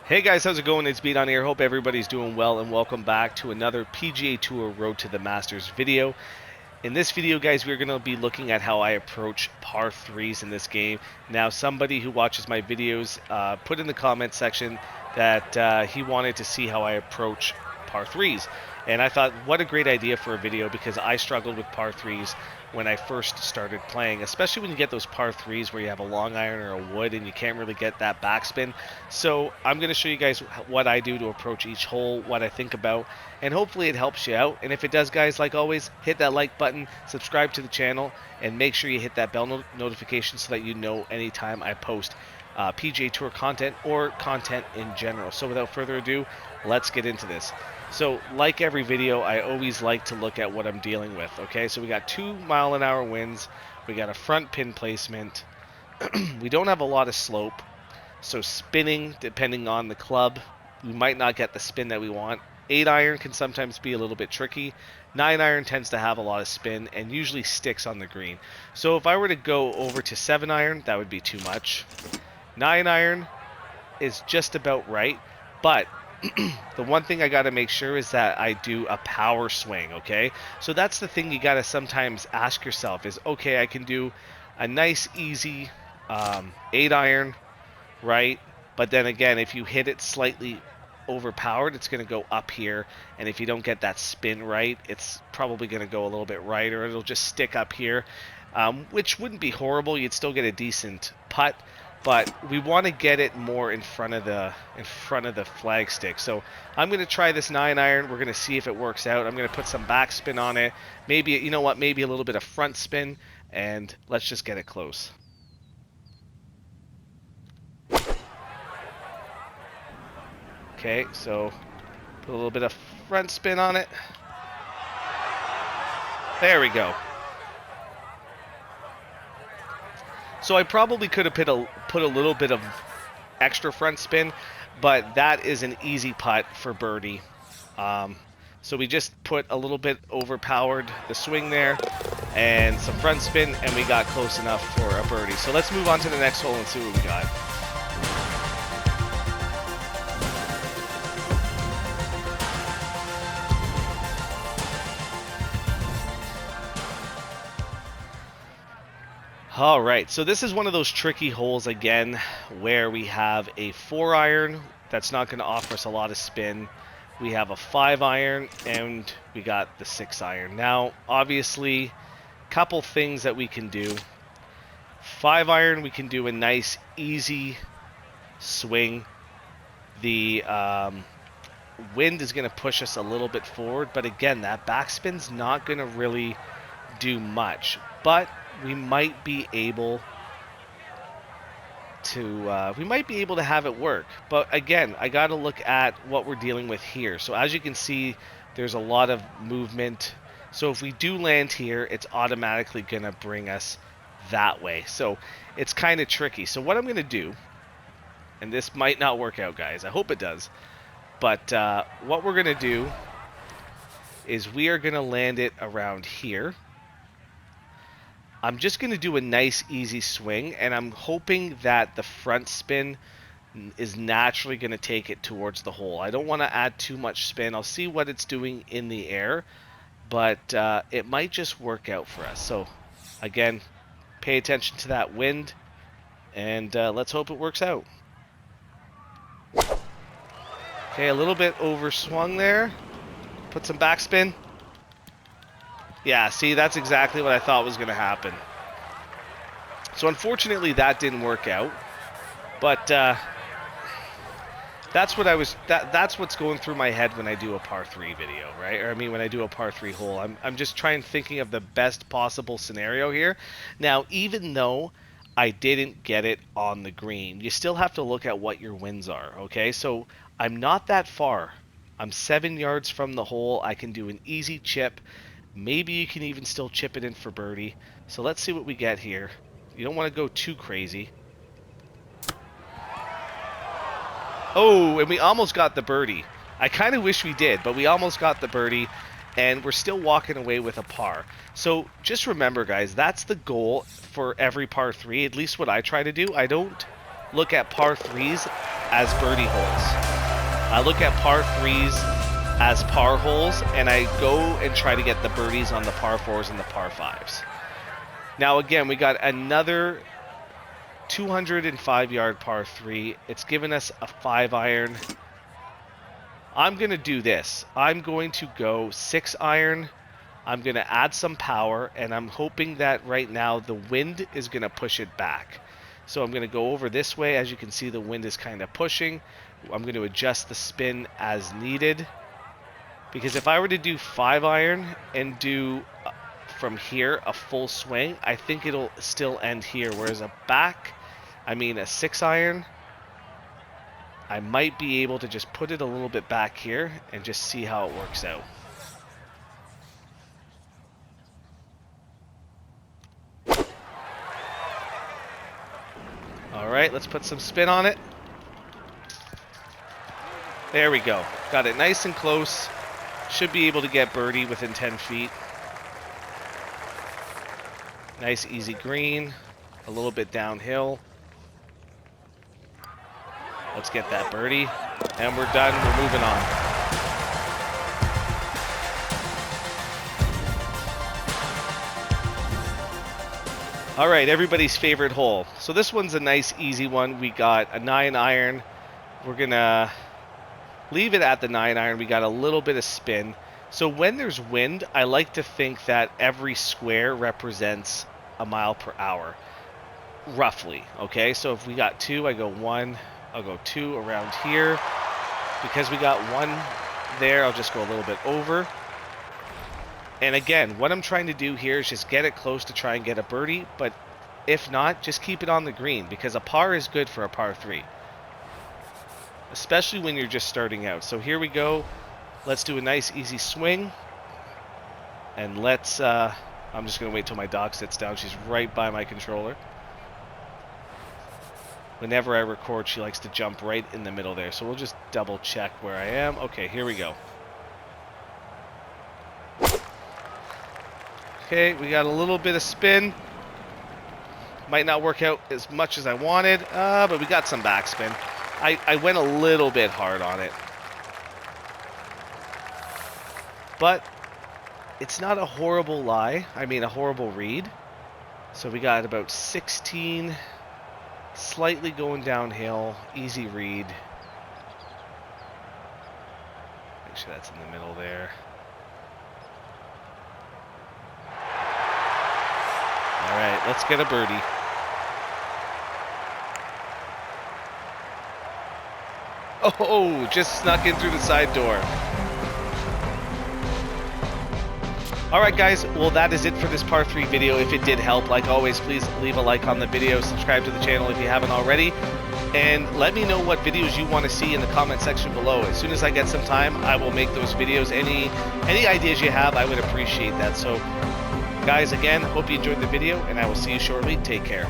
Hey guys, how's it going? It's Beat on here. Hope everybody's doing well and welcome back to another PGA Tour Road to the Masters video. In this video, guys, we're going to be looking at how I approach par 3s in this game. Now, somebody who watches my videos put in the comment section that he wanted to see how I approach par 3s. And I thought, what a great idea for a video, because I struggled with par 3s when I first started playing, especially when you get those par 3s where you have a long iron or a wood and you can't really get that backspin. So I'm going to show you guys what I do to approach each hole, what I think about, and hopefully it helps you out. And if it does, guys, like always, hit that like button, subscribe to the channel, and make sure you hit that bell notification so that you know anytime I post PGA Tour content or content in general. So without further ado, let's get into this. So like every video, I always like to look at what I'm dealing with. Okay, so we got 2-mile-an-hour winds, we got a front pin placement, we don't have a lot of slope, so spinning, depending on the club, we might not get the spin that we want. 8-iron can sometimes be a little bit tricky. 9-iron tends to have a lot of spin and usually sticks on the green. So if I were to go over to 7-iron, that would be too much. 9-iron is just about right, but the one thing I got to make sure is that I do a power swing, okay? So that's the thing you got to sometimes ask yourself is, okay, I can do a nice, easy 8-iron, right? But then again, if you hit it slightly overpowered, it's going to go up here, and if you don't get that spin right, it's probably going to go a little bit right, or it'll just stick up here, which wouldn't be horrible. You'd still get a decent putt, but we want to get it more in front of the flag stick. So I'm going to try this 9-iron. We're going to see if it works out. I'm going to put some backspin on it. Maybe, you know what, maybe a little bit of front spin, and let's just get it close. Okay, so put a little bit of front spin on it. There we go. So I probably could have put a little bit of extra front spin, but that is an easy putt for birdie. So we just put a little bit overpowered the swing there and some front spin, and we got close enough for a birdie. So let's move on to the next hole and see what we got. All right, so this is one of those tricky holes again where we have a 4-iron that's not going to offer us a lot of spin. We have a 5-iron and we got the 6-iron. Now, obviously, couple things that we can do. 5-iron, we can do a nice, easy swing. The wind is going to push us a little bit forward, but again, that backspin's not going to really do much. But we might be able to have it work. But again, I got to look at what we're dealing with here. So as you can see, there's a lot of movement. So if we do land here, it's automatically going to bring us that way. So it's kind of tricky. So what I'm going to do, and this might not work out, guys, I hope it does, but what we're going to do is we are going to land it around here. I'm just going to do a nice, easy swing, and I'm hoping that the front spin is naturally going to take it towards the hole. I don't want to add too much spin. I'll see what it's doing in the air, but it might just work out for us. So, again, pay attention to that wind, and let's hope it works out. Okay, a little bit overswung there. Put some backspin. Yeah, see, that's exactly what I thought was going to happen. So unfortunately, that didn't work out. But that's what's going through my head when I do a par 3 video, right? Or I mean, when I do a par 3 hole, I'm just thinking of the best possible scenario here. Now, even though I didn't get it on the green, you still have to look at what your winds are, okay? So I'm not that far. I'm 7 yards from the hole. I can do an easy chip. Maybe you can even still chip it in for birdie. So let's see what we get here. You don't want to go too crazy. Oh, and we almost got the birdie. I kind of wish we did, but we almost got the birdie, and we're still walking away with a par. So just remember, guys, that's the goal for every par 3, at least what I try to do. I don't look at par 3s as birdie holes. I look at par 3s as par holes, and I go and try to get the birdies on the par 4s and the par 5s. Now again, we got another 205-yard par 3. It's given us a 5-iron. I'm going to do this. I'm going to go 6-iron. I'm going to add some power, and I'm hoping that right now the wind is going to push it back. So I'm going to go over this way. As you can see, the wind is kind of pushing. I'm going to adjust the spin as needed. Because if I were to do 5-iron and do from here a full swing, I think it'll still end here. Whereas a 6-iron, I might be able to just put it a little bit back here and just see how it works out. All right, let's put some spin on it. There we go. Got it nice and close. Should be able to get birdie within 10 feet. Nice easy green. A little bit downhill. Let's get that birdie. And we're done. We're moving on. All right, everybody's favorite hole. So this one's a nice easy one. We got a 9-iron. We're going to leave it at the 9-iron. We got a little bit of spin. So when there's wind, I like to think that every square represents a mile per hour, roughly. Okay, so if we got 2, I go 1, I'll go 2 around here. Because we got 1 there, I'll just go a little bit over. And again, what I'm trying to do here is just get it close to try and get a birdie, but if not, just keep it on the green, because a par is good for a par 3. Especially when you're just starting out. So here we go. Let's do a nice easy swing. And let's, I'm just going to wait till my dog sits down. She's right by my controller. Whenever I record, she likes to jump right in the middle there. So we'll just double check where I am. Okay, here we go. Okay, we got a little bit of spin. Might not work out as much as I wanted, but we got some backspin. I went a little bit hard on it. But it's not a horrible lie. I mean, a horrible read. So we got about 16, slightly going downhill, easy read. Make sure that's in the middle there. All right, let's get a birdie. Oh, just snuck in through the side door. Alright guys, well that is it for this par 3 video. If it did help, like always, please leave a like on the video, subscribe to the channel if you haven't already, and let me know what videos you want to see in the comment section below. As soon as I get some time, I will make those videos. Any ideas you have, I would appreciate that. So guys, again, hope you enjoyed the video, and I will see you shortly. Take care.